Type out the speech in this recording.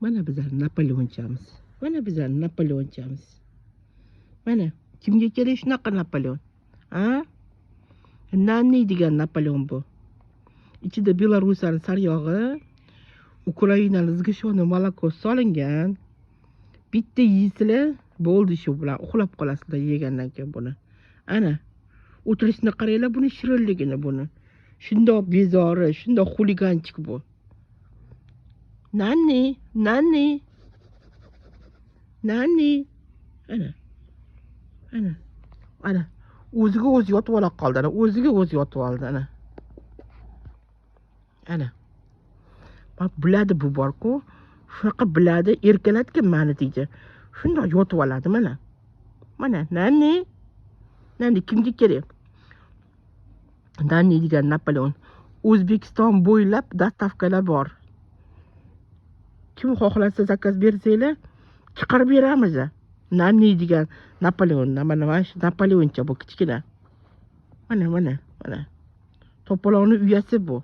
Mana bizlar Napoleonchamiz. Mana bizlar Napoleonchamiz. Mana kimga kerak shunaqa Napoleon? Ha? Nanni degan Napoleon bu. Ichida Belarusning saryog'i, Ukrainaning zgishoni moloko solingan. Bitta yeysizlar, bo'ldi shu bilan uxlab qolasizlar yegandan keyin buni. Ana, o'tirishni qaranglar buni shirinligini buni. Shundoq bezori, shundoq xuliganchik bu. Nanni. Ana. O'ziga o'zi yotib ola qoldi. O'ziga o'zi yotib oldi ana. Bak biladi bu bor-ku. Shunaqa biladi, erkalatgan mani deydi. Shundoq yotib oladi mana. Mana Nanni kimga kerak? Nanni degan Napoleon. O'zbekiston bo'ylab dastavkalar bor. Kim xohlasa zakaz bersanglar, chiqarib beramiz. Nanni degan Napoleon, mana shu Napoleoncha bu kichkina. Mana. To'polonning uyasi bu.